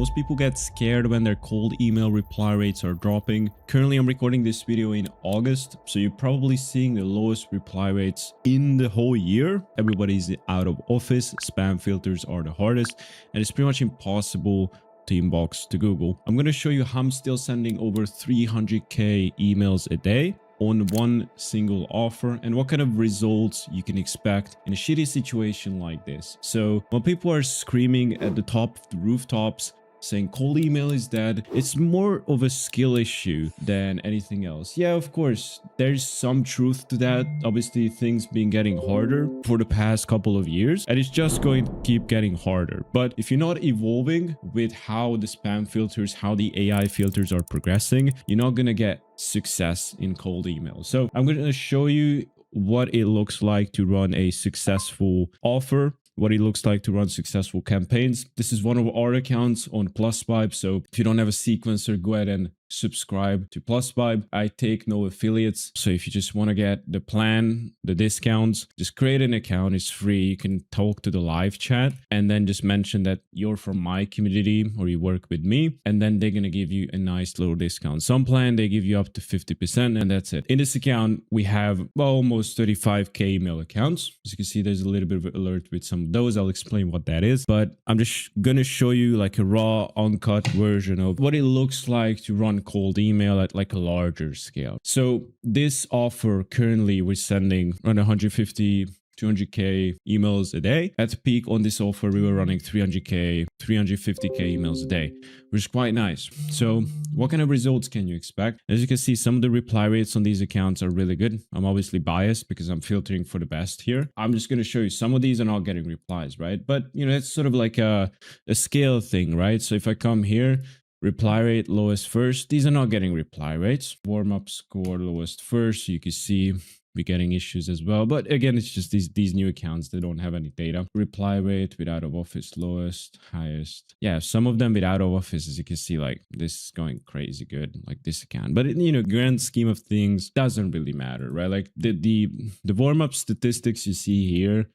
Most people get scared when their cold email reply rates are dropping. Currently, I'm recording this video in August, so you're probably seeing the lowest reply rates in the whole year. Everybody's out of office, spam filters are the hardest, and it's pretty much impossible to inbox to Google. I'm going to show you how I'm still sending over 300k emails a day on one single offer and what kind of results you can expect in a shitty situation like this. So when people are screaming at the top of the rooftops saying cold email is dead, it's more of a skill issue than anything else. Yeah, of course, there's some truth to that. Obviously, things been getting harder for the past couple of years, and it's just going to keep getting harder. But if you're not evolving with how the spam filters, how the AI filters are progressing, you're not going to get success in cold email. So I'm going to show you what it looks like to run a successful offer, what it looks like to run successful campaigns. This is one of our accounts on PlusVibe. So if you don't have a sequencer, go ahead and subscribe to PlusVibe. I take no affiliates. So if you just want to get the plan, the discounts, just create an account. It's free. You can talk to the live chat and then just mention that you're from my community or you work with me. And then they're going to give you a nice little discount. Some plan, they give you up to 50% and that's it. In this account, we have almost 35k email accounts. As you can see, there's a little bit of alert with some of those. I'll explain what that is, but I'm just going to show you like a raw, uncut version of what it looks like to run cold email at like a larger scale. So this offer currently we're sending around 150 200k emails a day. At the peak on this offer, we were running 300k 350k emails a day, which is quite nice. So what kind of results can you expect? As you can see, some of the reply rates on these accounts are really good. I'm obviously biased because I'm filtering for the best here. I'm just going to show you some of these are not getting replies, right? But you know, it's sort of like a scale thing, right? So if I come here, reply rate lowest first, these are not getting reply rates. Warm up score lowest first, you can see we're getting issues as well. But again, it's just these new accounts, they don't have any data. Reply rate with out of office lowest, highest. Yeah, some of them with out of office, as you can see, like this is going crazy good, like this account. But you know, grand scheme of things doesn't really matter, right? Like the warm up statistics you see here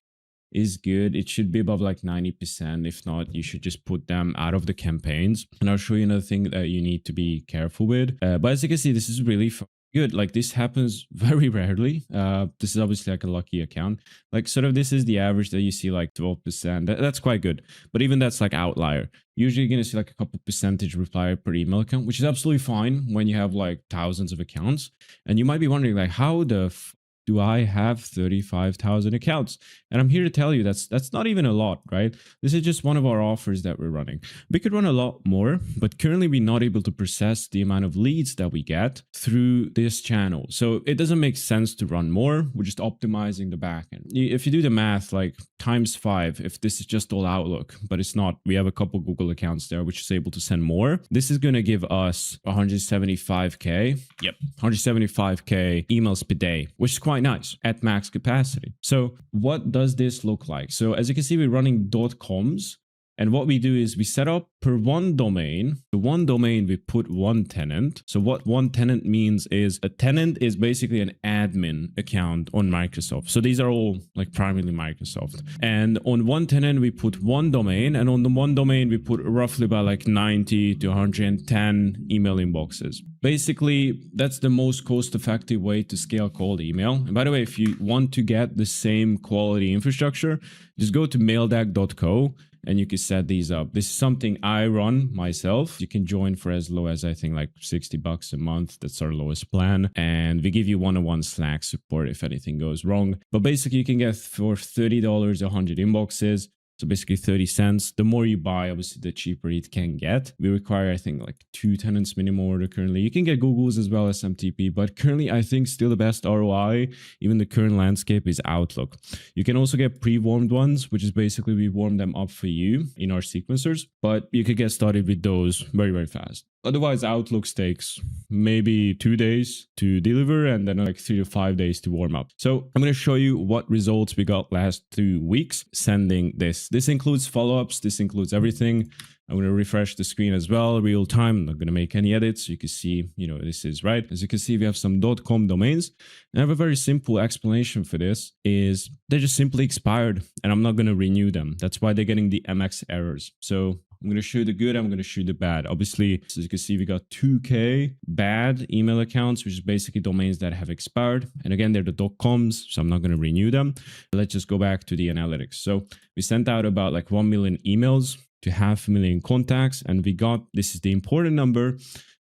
is good. It should be above like 90%. If not, you should just put them out of the campaigns. And I'll show you another thing that you need to be careful with. But as you can see, this is really good. Like this happens very rarely. This is obviously like a lucky account. Like sort of this is the average that you see like 12%. That's quite good. But even that's like outlier. Usually you're going to see like a couple percentage reply per email account, which is absolutely fine when you have like thousands of accounts. And you might be wondering like, how the do I have 35,000 accounts? And I'm here to tell you that's not even a lot, right? This is just one of our offers that we're running. We could run a lot more, but currently we're not able to process the amount of leads that we get through this channel. So it doesn't make sense to run more. We're just optimizing the backend. If you do the math, like ×5, if this is just all Outlook, but it's not, we have a couple Google accounts there, which is able to send more. This is going to give us 175k. Yep, 175k emails per day, which is quite nice at max capacity. So what does this look like? So as you can see, we're running .coms. And what we do is we set up per one domain. The one domain, we put one tenant. So what one tenant means is a tenant is basically an admin account on Microsoft. So these are all like primarily Microsoft. And on one tenant, we put one domain. And on the one domain, we put roughly about like 90 to 110 email inboxes. Basically, that's the most cost-effective way to scale cold email. And by the way, if you want to get the same quality infrastructure, just go to maildeck.co. and you can set these up. This is something I run myself. You can join for as low as I think like $60 a month. That's our lowest plan. And we give you one-on-one Slack support if anything goes wrong. But basically you can get for $30, 100 inboxes. So basically 30 cents. The more you buy, obviously, the cheaper it can get. We require, I think, like 2 tenants minimum order currently. You can get Google's as well as SMTP, but currently I think still the best ROI, even the current landscape, is Outlook. You can also get pre-warmed ones, which is basically we warm them up for you in our sequencers, but you could get started with those very, very fast. Otherwise, Outlook takes maybe 2 days to deliver and then like 3 to 5 days to warm up. So I'm going to show you what results we got last 2 weeks sending this. This includes follow-ups. This includes everything. I'm going to refresh the screen as well, real time. I'm not going to make any edits. You can see, you know, this is right. As you can see, we have some .com domains. And I have a very simple explanation for this is they're just simply expired and I'm not going to renew them. That's why they're getting the MX errors. So I'm going to show you the good, I'm going to show you the bad. Obviously, as you can see, we got 2K bad email accounts, which is basically domains that have expired. And again, they're the .coms, so I'm not going to renew them. Let's just go back to the analytics. So we sent out about like 1 million emails to 500,000 contacts, and we got, this is the important number,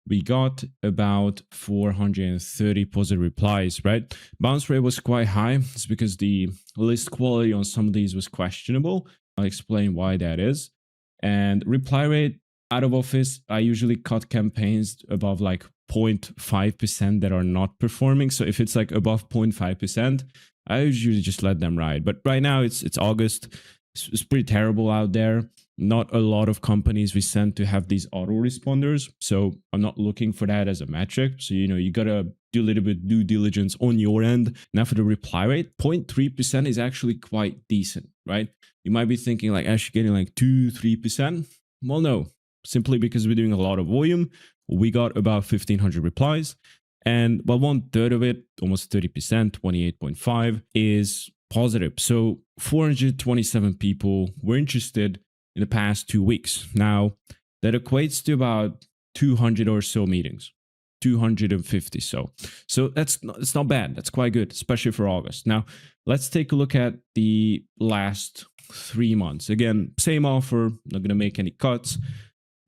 we got about 430 positive replies, right? Bounce rate was quite high. It's because the list quality on some of these was questionable. I'll explain why that is. And reply rate out of office, I usually cut campaigns above like 0.5% that are not performing. So if it's like above 0.5%, I usually just let them ride. But right now it's August. It's pretty terrible out there. Not a lot of companies we send to have these autoresponders. So I'm not looking for that as a metric. So, you got to do a little bit due diligence on your end. Now for the reply rate, 0.3% is actually quite decent, right? You might be thinking like, actually getting like 2-3%. Well, no, simply because we're doing a lot of volume. We got about 1,500 replies. And well, 1/3 of it, almost 30%, 28.5 is positive. So 427 people were interested in the past 2 weeks. Now, that equates to about 200 or so meetings, 250 so. So it's not bad. That's quite good, especially for August. Now, let's take a look at the last 3 months. Again, same offer, not going to make any cuts.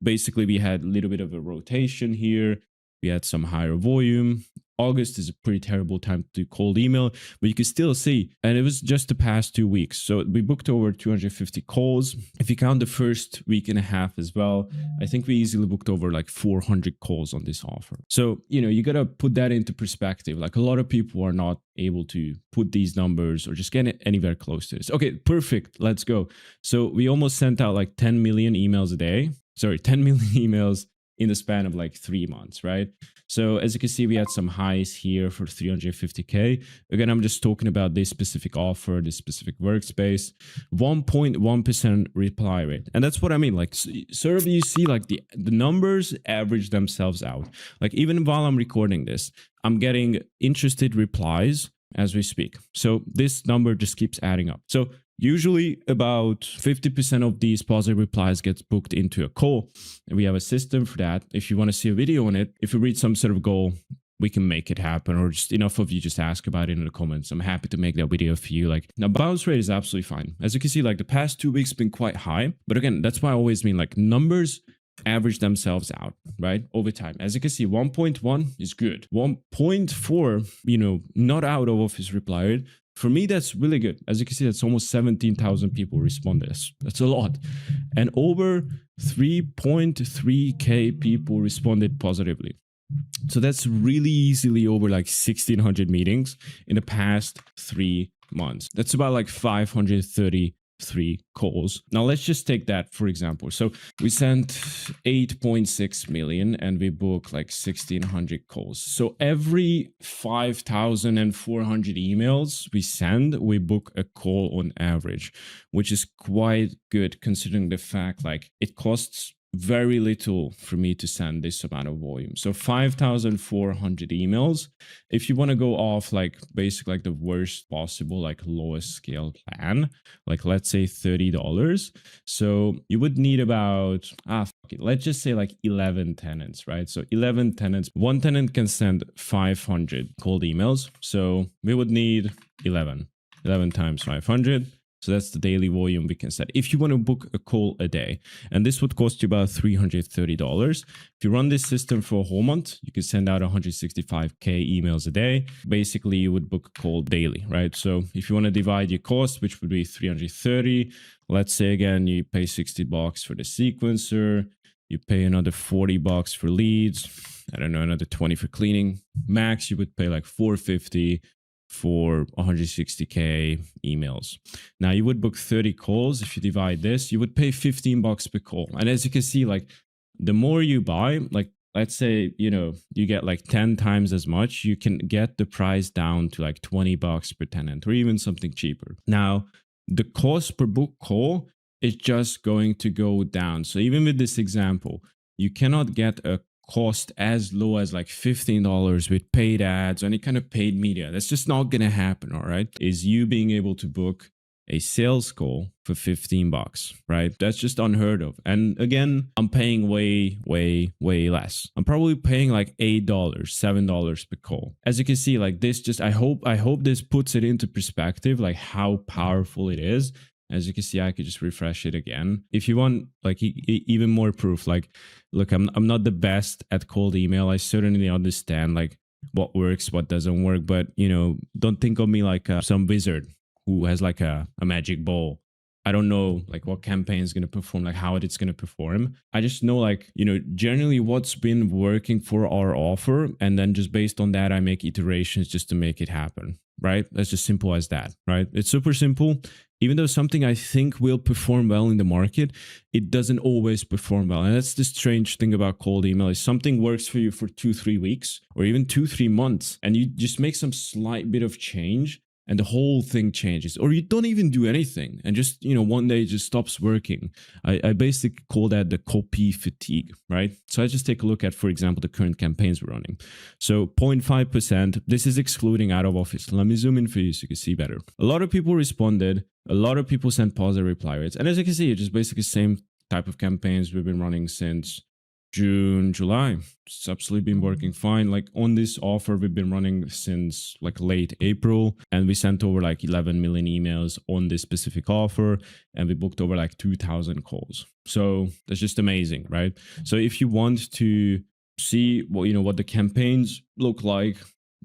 Basically, we had a little bit of a rotation here. We had some higher volume. August is a pretty terrible time to do cold email, but you can still see, and it was just the past 2 weeks. So we booked over 250 calls. If you count the first week and a half as well, I think we easily booked over like 400 calls on this offer. So, you got to put that into perspective. Like a lot of people are not able to put these numbers or just get it anywhere close to this. Okay, perfect. Let's go. So we almost sent out like 10 million emails a day. Sorry, 10 million emails in the span of like 3 months, right? So as you can see, we had some highs here for 350K. Again, I'm just talking about this specific offer, this specific workspace, 1.1% reply rate. And that's what I mean. Like sort of you see like the numbers average themselves out. Like even while I'm recording this, I'm getting interested replies as we speak. So this number just keeps adding up. So usually about 50% of these positive replies gets booked into a call. And we have a system for that. If you want to see a video on it, if you reach some sort of goal, we can make it happen, or just enough of you just ask about it in the comments. I'm happy to make that video for you. Like now bounce rate is absolutely fine. As you can see, like the past 2 weeks been quite high, but again, that's why I always mean like numbers average themselves out, right? Over time. As you can see, 1.1 is good. 1.4, not out of office reply rate. For me, that's really good. As you can see, that's almost 17,000 people responded. That's a lot. And over 3.3K people responded positively. So that's really easily over like 1,600 meetings in the past 3 months. That's about like 533 calls. Now let's just take that for example. So we sent 8.6 million and we booked like 1,600 calls. So every 5,400 emails we send, we book a call on average, which is quite good considering the fact like it costs very little for me to send this amount of volume. So 5,400 emails. If you want to go off like basically like the worst possible, like lowest scale plan, like let's say $30. So you would need about, let's just say like 11 tenants, right? So 11 tenants, one tenant can send 500 cold emails. So we would need 11 times 500. So that's the daily volume we can set if you want to book a call a day. And this would cost you about $330. If you run this system for a whole month, you can send out 165K emails a day. Basically, you would book a call daily, right? So if you want to divide your cost, which would be 330, let's say again, you pay $60 for the sequencer, you pay another $40 for leads, I don't know, another 20 for cleaning. Max, you would pay like $450 for 160K emails. Now you would book 30 calls. If you divide this, you would pay $15 per call. And as you can see, like the more you buy, like let's say, you get like 10 times as much, you can get the price down to like $20 per tenant or even something cheaper. Now the cost per book call is just going to go down. So even with this example, you cannot get a cost as low as like $15 with paid ads or any kind of paid media. That's just not going to happen. All right. Is you being able to book a sales call for $15, right? That's just unheard of. And again, I'm paying way less. I'm probably paying like $8, $7 per call. As you can see, like this just, I hope this puts it into perspective, like how powerful it is. As you can see, I could just refresh it again. If you want like even more proof, like, look, I'm not the best at cold email. I certainly understand like what works, what doesn't work, but don't think of me like some wizard who has like a magic ball. I don't know like what campaign is going to perform, like how it's going to perform. I just know like, generally what's been working for our offer. And then just based on that, I make iterations just to make it happen, right? That's just simple as that, right? It's super simple. Even though something I think will perform well in the market, it doesn't always perform well. And that's the strange thing about cold email is something works for you for 2-3 weeks or even 2-3 months. And you just make some slight bit of change and the whole thing changes, or you don't even do anything and just one day it just stops working. I basically call that the copy fatigue, right? So I just take a look at, for example, the current campaigns we're running. So 0.5%, this is excluding out of office. Let me zoom in for you so you can see better. A lot of people responded, a lot of people sent positive reply rates, and as you can see, it's just basically the same type of campaigns we've been running since June, July. It's absolutely been working fine. Like on this offer, we've been running since like late April, and we sent over like 11 million emails on this specific offer, and we booked over like 2,000 calls. So that's just amazing, right? So if you want to see what the campaigns look like,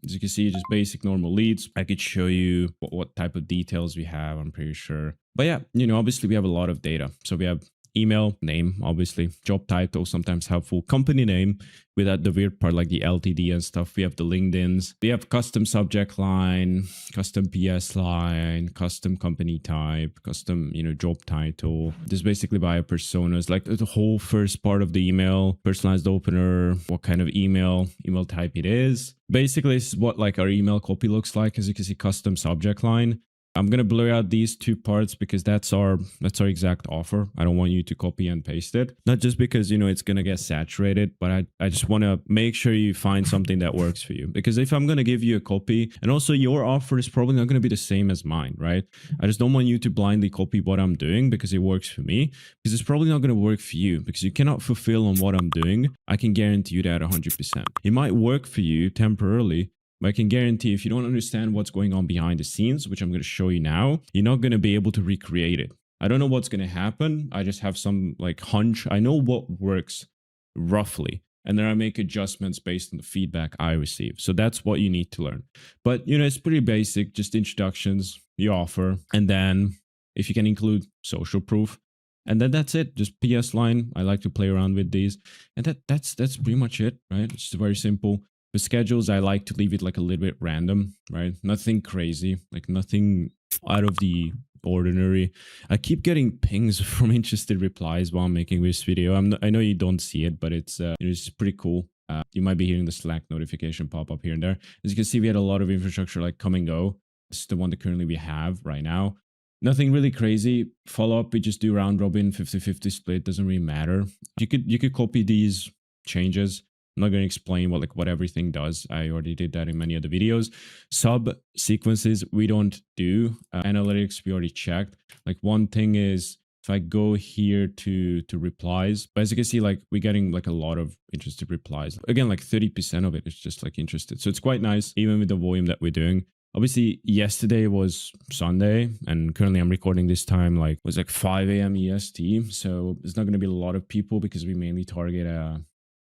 as you can see, just basic normal leads. I could show you what type of details we have, I'm pretty sure. But yeah, obviously we have a lot of data. So we have email, name, obviously, job title, sometimes helpful, company name, without the weird part like the LTD and stuff. We have the LinkedIn's, we have custom subject line, custom PS line, custom company type, custom, job title. This is basically buyer personas, like the whole first part of the email, personalized opener, what kind of email type it is. Basically, this is what like our email copy looks like. As you can see, custom subject line. I'm going to blur out these two parts because that's our exact offer. I don't want you to copy and paste it. Not just because, it's going to get saturated, but I just want to make sure you find something that works for you. Because if I'm going to give you a copy, and also your offer is probably not going to be the same as mine, right? I just don't want you to blindly copy what I'm doing because it works for me. Because it's probably not going to work for you because you cannot fulfill on what I'm doing. I can guarantee you that 100%. It might work for you temporarily, but I can guarantee if you don't understand what's going on behind the scenes, which I'm going to show you now, you're not going to be able to recreate it. I don't know what's going to happen. I just have some like hunch. I know what works roughly, and then I make adjustments based on the feedback I receive. So that's what you need to learn. But, it's pretty basic, just introductions, you offer, and then if you can include social proof, and then that's it. Just PS line. I like to play around with these, and that's pretty much it, right? It's very simple. The schedules, I like to leave it like a little bit random, right? Nothing crazy, like nothing out of the ordinary. I keep getting pings from interested replies while I'm making this video. I know you don't see it, but it's pretty cool. You might be hearing the Slack notification pop up here and there. As you can see, we had a lot of infrastructure like come and go. This is the one that currently we have right now. Nothing really crazy. Follow up, we just do round robin, 50-50 split. Doesn't really matter. You could copy these changes. I'm not going to explain what everything does. I already did that in many of the videos. Sub sequences, we don't do. Analytics, we already checked. Like one thing is, if I go here to replies, but as you can see, like we're getting like a lot of interested replies. Again, like 30% of it is just like interested. So it's quite nice, even with the volume that we're doing. Obviously, yesterday was Sunday, and currently I'm recording this time like it was like 5 a.m. EST. So there's not going to be a lot of people because we mainly target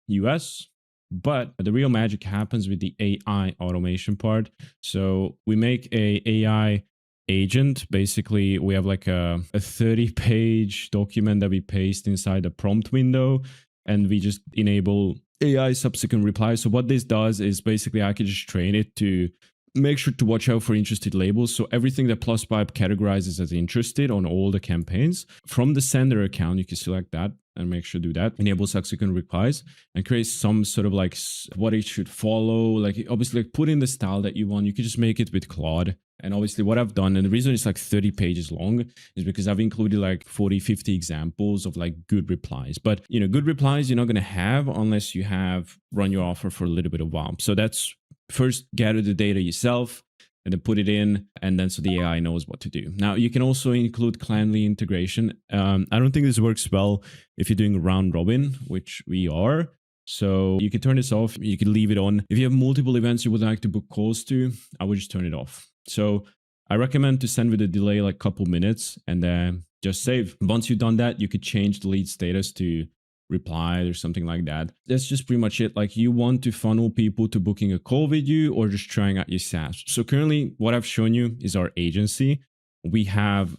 US. But the real magic happens with the AI automation part. So we make a AI agent. Basically, we have like a 30-page document that we paste inside the prompt window, and we just enable AI subsequent replies. So what this does is basically I can just train it to make sure to watch out for interested labels. So everything that PlusPipe categorizes as interested on all the campaigns, from the sender account, you can select that and make sure to do that. Enable subsequent replies and create some sort of like what it should follow. Like obviously like put in the style that you want. You could just make it with Claude. And obviously what I've done, and the reason it's like 30 pages long is because I've included like 40, 50 examples of like good replies. But good replies you're not going to have unless you have run your offer for a little bit of while. So that's first gather the data yourself, and then put it in, and then so the AI knows what to do. Now you can also include Clanly integration. I don't think this works well if you're doing round robin, which we are. So you can turn this off, you can leave it on. If you have multiple events you would like to book calls to, I would just turn it off. So I recommend to send with a delay like a couple minutes and then just save. Once you've done that, you could change the lead status to replied or something like that. That's just pretty much it. Like, you want to funnel people to booking a call with you or just trying out your SaaS. So currently what I've shown you is our agency. We have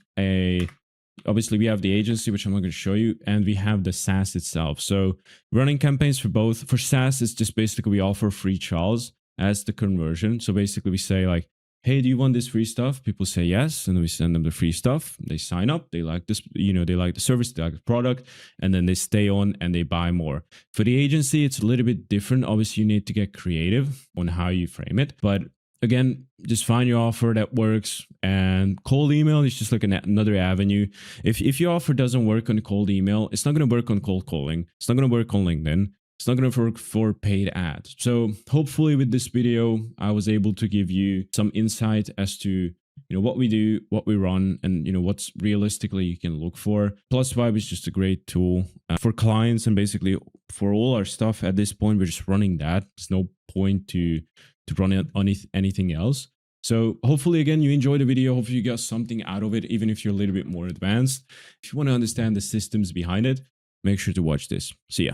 obviously we have the agency, which I'm not going to show you, and we have the SaaS itself. So running campaigns for both. For SaaS, it's just basically we offer free trials as the conversion. So basically we say like, hey, do you want this free stuff? People say yes, and then we send them the free stuff. They sign up, they like this, they like the service, they like the product, and then they stay on and they buy more. For the agency, it's a little bit different. Obviously, you need to get creative on how you frame it. But again, just find your offer that works, and cold email is just like another avenue. If your offer doesn't work on cold email, it's not going to work on cold calling. It's not going to work on LinkedIn. It's not going to work for paid ads. So hopefully with this video, I was able to give you some insight as to what we do, what we run, and what's realistically you can look for. Plus Vibe is just a great tool for clients, and basically for all our stuff at this point, we're just running that. There's no point to run it on anything else. So hopefully, again, you enjoyed the video. Hopefully you got something out of it, even if you're a little bit more advanced. If you want to understand the systems behind it, make sure to watch this. See ya.